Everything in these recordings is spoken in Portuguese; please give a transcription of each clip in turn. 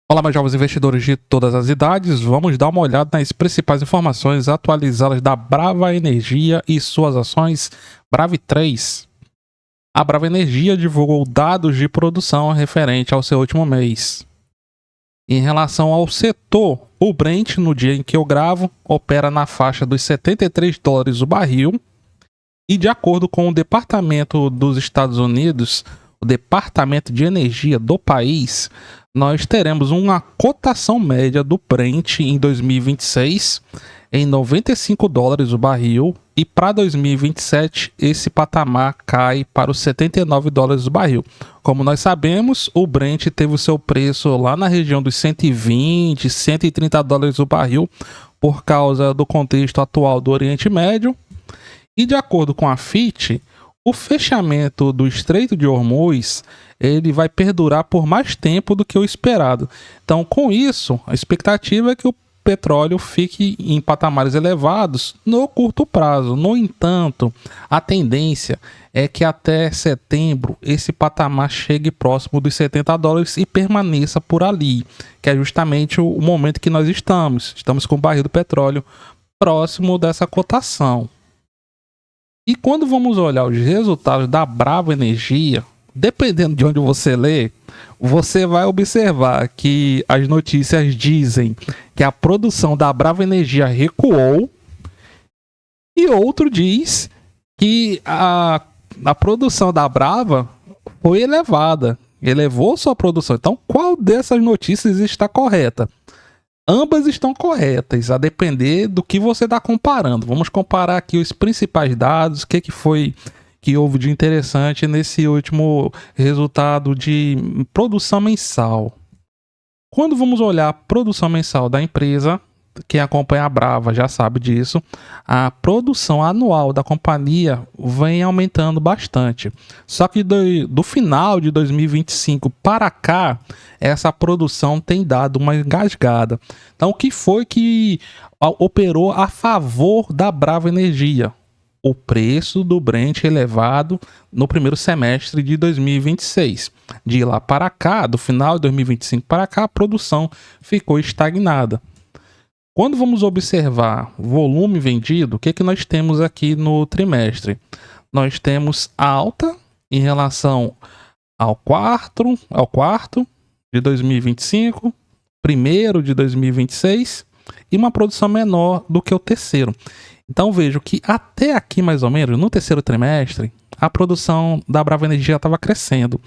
Olá, meus jovens investidores de todas as idades, vamos dar uma olhada nas principais informações atualizadas da Brava Energia e suas ações Brave3. A Brava Energia divulgou dados de produção referente ao seu último mês. Em relação ao setor, o Brent, no dia em que eu gravo, opera na faixa dos $73 o barril, e de acordo com o Departamento dos Estados Unidos, o Departamento de Energia do país, nós teremos uma cotação média do Brent em 2026 em $95 o barril, e para 2027 esse patamar cai para os $79 o barril. Como nós sabemos, o Brent teve o seu preço lá na região dos 120, $130 o barril por causa do contexto atual do Oriente Médio. E de acordo com a FIT, o fechamento do Estreito de Hormuz ele vai perdurar por mais tempo do que o esperado. Então, com isso, a expectativa é que o petróleo fique em patamares elevados no curto prazo. No entanto, a tendência é que até setembro esse patamar chegue próximo dos $70 e permaneça por ali, que é justamente o momento que nós estamos. Estamos com o barril do petróleo próximo dessa cotação. E quando vamos olhar os resultados da Brava Energia, dependendo de onde você lê, você vai observar que as notícias dizem que a produção da Brava Energia recuou, e outro diz que a produção da Brava foi elevada, elevou sua produção. Então, qual dessas notícias está correta? Ambas estão corretas, a depender do que você está comparando. Vamos comparar aqui os principais dados, o que foi que houve de interessante nesse último resultado de produção mensal. Quando vamos olhar a produção mensal da empresa, quem acompanha a Brava já sabe disso, a produção anual da companhia vem aumentando bastante. Só que do final de 2025 para cá, essa produção tem dado uma engasgada. Então, o que foi que operou a favor da Brava Energia? O preço do Brent elevado no primeiro semestre de 2026. De lá para cá, do final de 2025 para cá, a produção ficou estagnada. Quando vamos observar volume vendido, o que nós temos aqui no trimestre? Nós temos alta em relação ao quarto de 2025, primeiro de 2026 e uma produção menor do que o terceiro. Então vejo que até aqui mais ou menos, no terceiro trimestre, a produção da Brava Energia estava crescendo.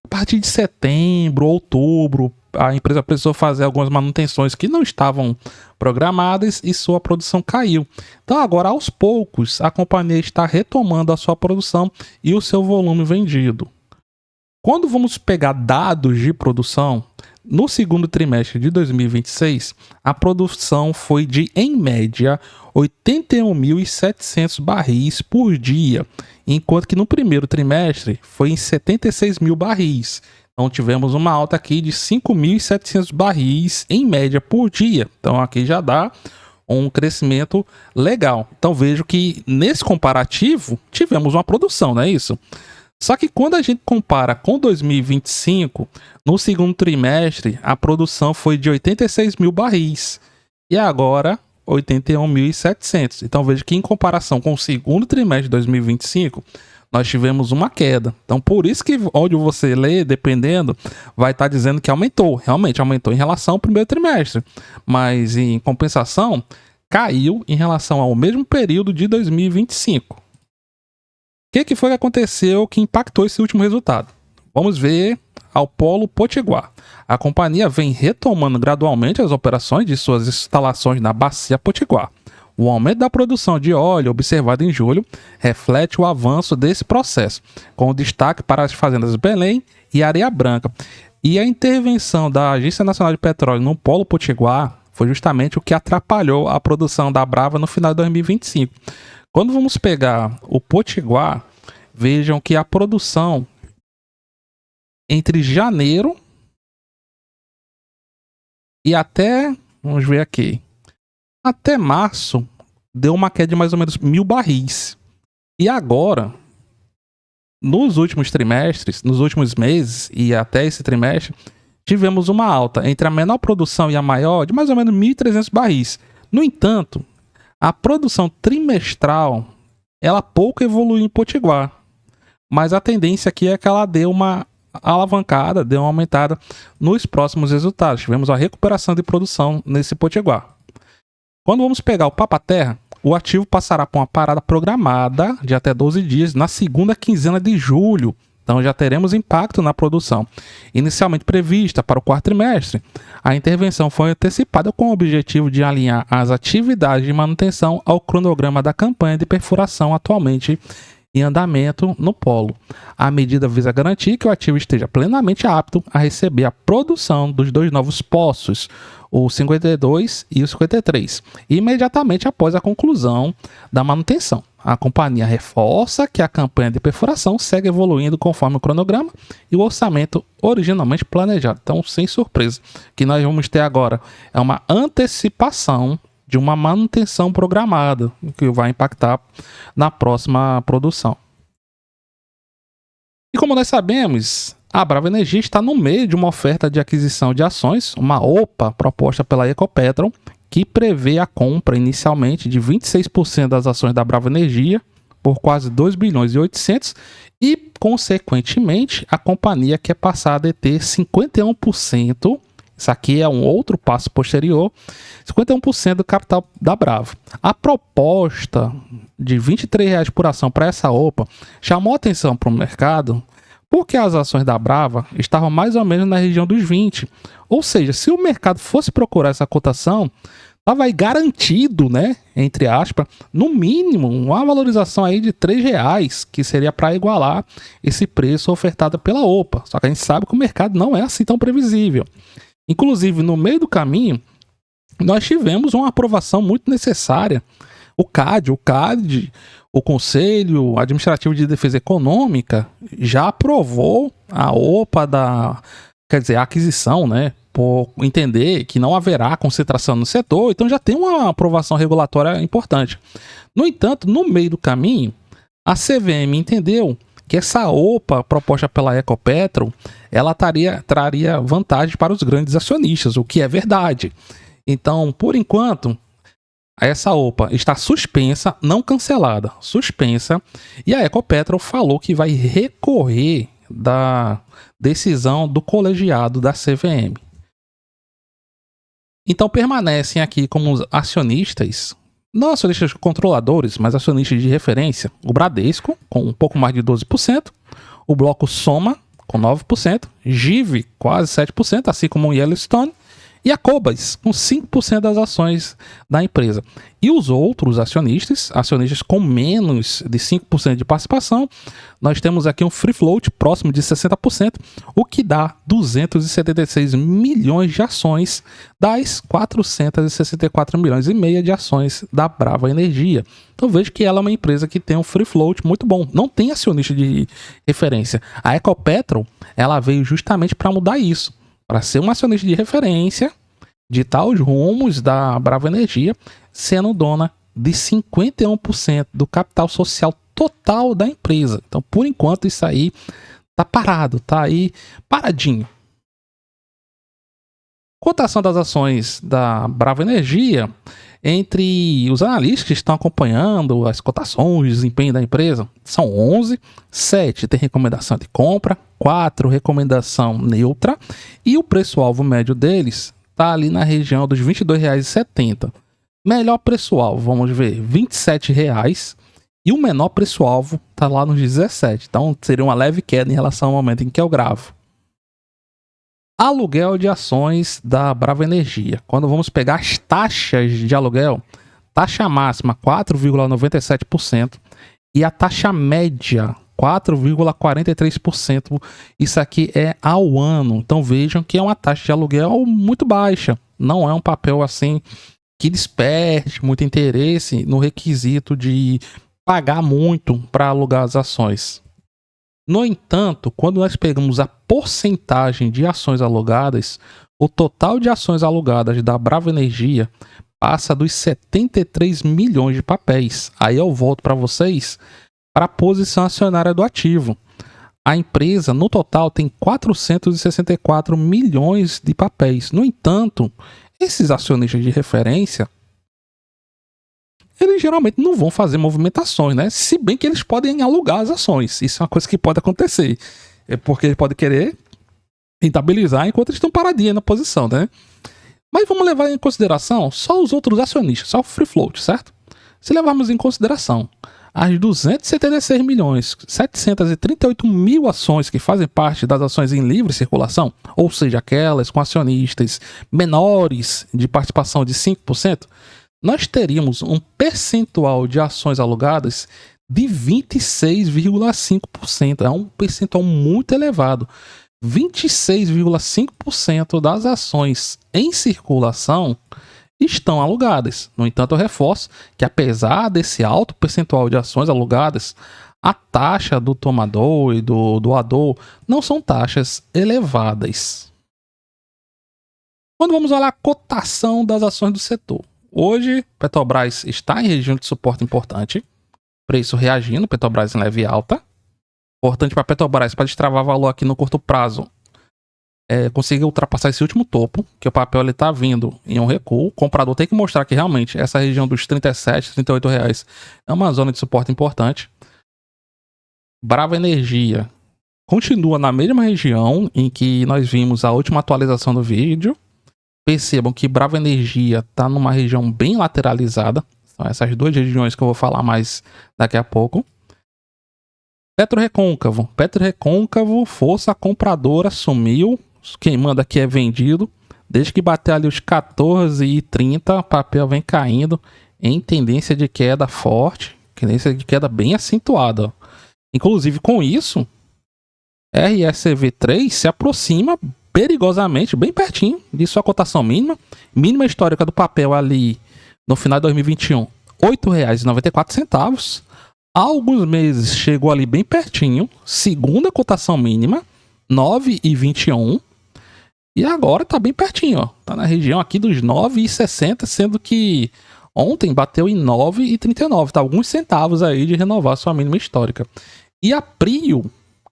A partir de setembro, outubro, a empresa precisou fazer algumas manutenções que não estavam programadas e sua produção caiu. Então agora, aos poucos, a companhia está retomando a sua produção e o seu volume vendido. Quando vamos pegar dados de produção, no segundo trimestre de 2026, a produção foi de, em média, 81.700 barris por dia, enquanto que no primeiro trimestre foi em 76 mil barris. Então tivemos uma alta aqui de 5.700 barris em média por dia. Então aqui já dá um crescimento legal. Então vejo que nesse comparativo tivemos uma produção, não é isso? Só que quando a gente compara com 2025, no segundo trimestre a produção foi de 86 mil barris e agora 81.700. Então vejo que em comparação com o segundo trimestre de 2025, nós tivemos uma queda. Então por isso que onde você lê, dependendo, vai estar dizendo que aumentou. Realmente aumentou em relação ao primeiro trimestre, mas em compensação caiu em relação ao mesmo período de 2025. O que foi que aconteceu que impactou esse último resultado? Vamos ver ao Polo Potiguar. A companhia vem retomando gradualmente as operações de suas instalações na Bacia Potiguar. O aumento da produção de óleo observado em julho reflete o avanço desse processo, com destaque para as fazendas Belém e Areia Branca. E a intervenção da Agência Nacional de Petróleo no Polo Potiguar foi justamente o que atrapalhou a produção da Brava no final de 2025. Quando vamos pegar o Potiguar, vejam que a produção entre janeiro e até, vamos ver aqui, até março, deu uma queda de mais ou menos 1.000 barris. E agora, nos últimos trimestres, nos últimos meses e até esse trimestre, tivemos uma alta entre a menor produção e a maior de mais ou menos 1.300 barris. No entanto, a produção trimestral, ela pouco evoluiu em Potiguar, mas a tendência aqui é que ela dê uma alavancada, dê uma aumentada nos próximos resultados. Tivemos a recuperação de produção nesse Potiguar. Quando vamos pegar o Papa-Terra, o ativo passará por uma parada programada de até 12 dias na segunda quinzena de julho. Então já teremos impacto na produção. Inicialmente prevista para o quarto trimestre, a intervenção foi antecipada com o objetivo de alinhar as atividades de manutenção ao cronograma da campanha de perfuração atualmente em andamento no polo. A medida visa garantir que o ativo esteja plenamente apto a receber a produção dos 2 novos poços, o 52 e o 53, imediatamente após a conclusão da manutenção. A companhia reforça que a campanha de perfuração segue evoluindo conforme o cronograma e o orçamento originalmente planejado. Então, sem surpresa, o que nós vamos ter agora é uma antecipação de uma manutenção programada, que vai impactar na próxima produção. E como nós sabemos, a Brava Energia está no meio de uma oferta de aquisição de ações, uma OPA proposta pela Ecopetrol, que prevê a compra inicialmente de 26% das ações da Brava Energia por quase 2 bilhões e 800 e, consequentemente, a companhia quer passar a deter 51%. Isso aqui é um outro passo posterior, 51% do capital da Brava. A proposta de R$ 23 por ação para essa OPA chamou atenção para o mercado porque as ações da Brava estavam mais ou menos na região dos 20. Ou seja, se o mercado fosse procurar essa cotação, estava aí garantido, né, entre aspas, no mínimo uma valorização aí de R$ 3, que seria para igualar esse preço ofertado pela OPA. Só que a gente sabe que o mercado não é assim tão previsível. Inclusive, no meio do caminho, nós tivemos uma aprovação muito necessária. O CAD, o Conselho Administrativo de Defesa Econômica, já aprovou a OPA a aquisição, né? Por entender que não haverá concentração no setor, então já tem uma aprovação regulatória importante. No entanto, no meio do caminho, a CVM entendeu que essa OPA proposta pela Ecopetrol, ela traria vantagem para os grandes acionistas, o que é verdade. Então, por enquanto, essa OPA está suspensa, não cancelada, suspensa, e a Ecopetrol falou que vai recorrer da decisão do colegiado da CVM. Então permanecem aqui como acionistas, não acionistas controladores, mas acionistas de referência, o Bradesco, com um pouco mais de 12%, o Bloco Soma, com 9%, GIV, quase 7%, assim como o Yellowstone, e a Cobas, com 5% das ações da empresa. E os outros acionistas com menos de 5% de participação, nós temos aqui um free float próximo de 60%, o que dá 276 milhões de ações das 464 milhões e meia de ações da Brava Energia. Então vejo que ela é uma empresa que tem um free float muito bom, não tem acionista de referência. A Ecopetrol, ela veio justamente para mudar isso, para ser um acionista de referência, ditar os rumos da Brava Energia, sendo dona de 51% do capital social total da empresa. Então, por enquanto, isso aí tá parado, tá aí paradinho. Cotação das ações da Brava Energia, entre os analistas que estão acompanhando as cotações, o desempenho da empresa, são 11, 7 tem recomendação de compra, 4 recomendação neutra, e o preço-alvo médio deles está ali na região dos R$ 22,70. Melhor preço-alvo, vamos ver, R$ 27,00, e o menor preço-alvo está lá nos 17. Então seria uma leve queda em relação ao momento em que eu gravo. Aluguel de ações da Brava Energia. Quando vamos pegar as taxas de aluguel, taxa máxima 4,97% e a taxa média 4,43%. Isso aqui é ao ano. Então vejam que é uma taxa de aluguel muito baixa. Não é um papel assim que desperte muito interesse no requisito de pagar muito para alugar as ações. No entanto, quando nós pegamos a porcentagem de ações alugadas, o total de ações alugadas da Brava Energia passa dos 73 milhões de papéis. Aí eu volto para vocês para a posição acionária do ativo. A empresa, no total, tem 464 milhões de papéis. No entanto, esses acionistas de referência, eles geralmente não vão fazer movimentações, né? Se bem que eles podem alugar as ações. Isso é uma coisa que pode acontecer. É porque ele pode querer rentabilizar enquanto eles estão paradinhos na posição, né? Mas vamos levar em consideração só os outros acionistas, só o free float, certo? Se levarmos em consideração as 276 milhões 738 mil ações que fazem parte das ações em livre circulação, ou seja, aquelas com acionistas menores de participação de 5%, nós teríamos um percentual de ações alugadas de 26,5%. É um percentual muito elevado. 26,5% das ações em circulação estão alugadas. No entanto, eu reforço que, apesar desse alto percentual de ações alugadas, a taxa do tomador e do doador não são taxas elevadas. Quando vamos olhar a cotação das ações do setor, hoje Petrobras está em região de suporte importante, preço reagindo, Petrobras em leve alta. Importante para Petrobras, para destravar valor aqui no curto prazo, conseguir ultrapassar esse último topo, que o papel está vindo em um recuo. O comprador tem que mostrar que realmente essa região dos 37, 38 reais é uma zona de suporte importante. Brava Energia continua na mesma região em que nós vimos a última atualização do vídeo. Percebam que Brava Energia está numa região bem lateralizada. São essas duas regiões que eu vou falar mais daqui a pouco. PetroRecôncavo, força compradora, sumiu. Quem manda aqui é vendido. Desde que bater ali os 14,30, o papel vem caindo em tendência de queda forte, tendência de queda bem acentuada. Inclusive, com isso, RSV3 se aproxima perigosamente, bem pertinho de sua cotação mínima. Mínima histórica do papel ali no final de 2021, R$ 8,94. Há alguns meses chegou ali bem pertinho, segunda cotação mínima, R$ 9,21. E agora tá bem pertinho, ó. Tá na região aqui dos 9,60, sendo que ontem bateu em 9,39. Tá alguns centavos aí de renovar sua mínima histórica. E a Prio,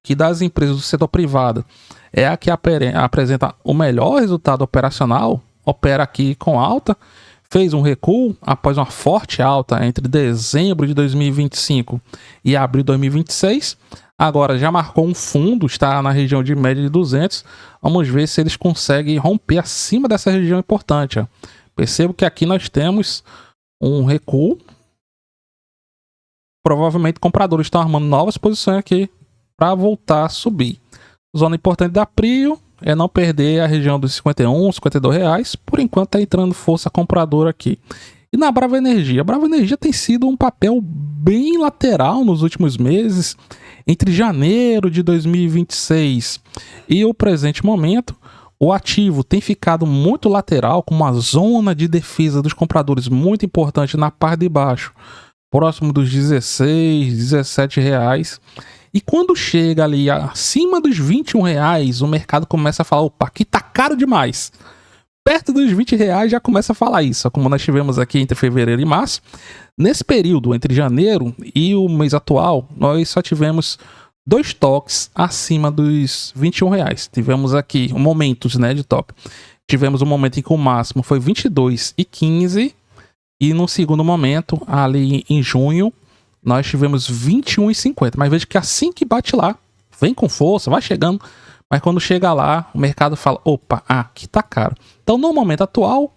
que das empresas do setor privado é a que apresenta o melhor resultado operacional, opera aqui com alta, fez um recuo após uma forte alta entre dezembro de 2025 e abril de 2026. Agora já marcou um fundo, está na região de média de 200. Vamos ver se eles conseguem romper acima dessa região importante. Ó. Percebo que aqui nós temos um recuo. Provavelmente compradores estão armando novas posições aqui para voltar a subir. Zona importante da Prio é não perder a região dos 51, 52 reais. Por enquanto está entrando força compradora aqui. E na Brava Energia? A Brava Energia tem sido um papel bem lateral nos últimos meses. Entre janeiro de 2026 e o presente momento, o ativo tem ficado muito lateral, com uma zona de defesa dos compradores muito importante na parte de baixo, próximo dos 16, 17 reais. E quando chega ali acima dos 21 reais, o mercado começa a falar, opa, aqui tá caro demais. Perto dos 20 reais já começa a falar isso, como nós tivemos aqui entre fevereiro e março. Nesse período, entre janeiro e o mês atual, nós só tivemos 2 toques acima dos 21 reais. Tivemos aqui momentos, né, de toque. Tivemos um momento em que o máximo foi 22,15 e no segundo momento, ali em junho, nós tivemos 21,50. Mas veja que assim que bate lá, vem com força, vai chegando, mas quando chega lá, o mercado fala, opa, aqui tá caro. Então, no momento atual,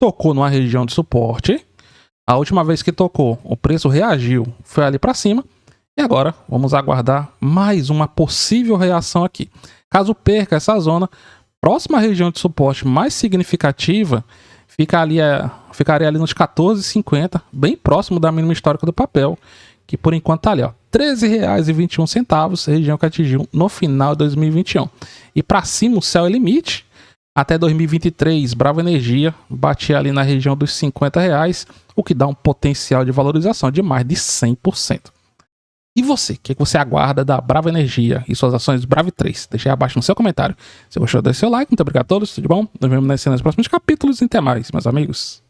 tocou numa região de suporte. A última vez que tocou, o preço reagiu, foi ali para cima. E agora, vamos aguardar mais uma possível reação aqui. Caso perca essa zona, próxima região de suporte mais significativa ficaria ali nos 14,50, bem próximo da mínima histórica do papel, que por enquanto tá ali, ó, R$ 13,21, região que atingiu no final de 2021. E para cima o céu é limite. Até 2023, Brava Energia batia ali na região dos R$ 50, o que dá um potencial de valorização de mais de 100%. E você, o que você aguarda da Brava Energia e suas ações Brava 3? Deixe aí abaixo no seu comentário. Se gostou, deixe seu like. Muito obrigado a todos, tudo de bom? Nos vemos nos próximos capítulos e até mais, meus amigos.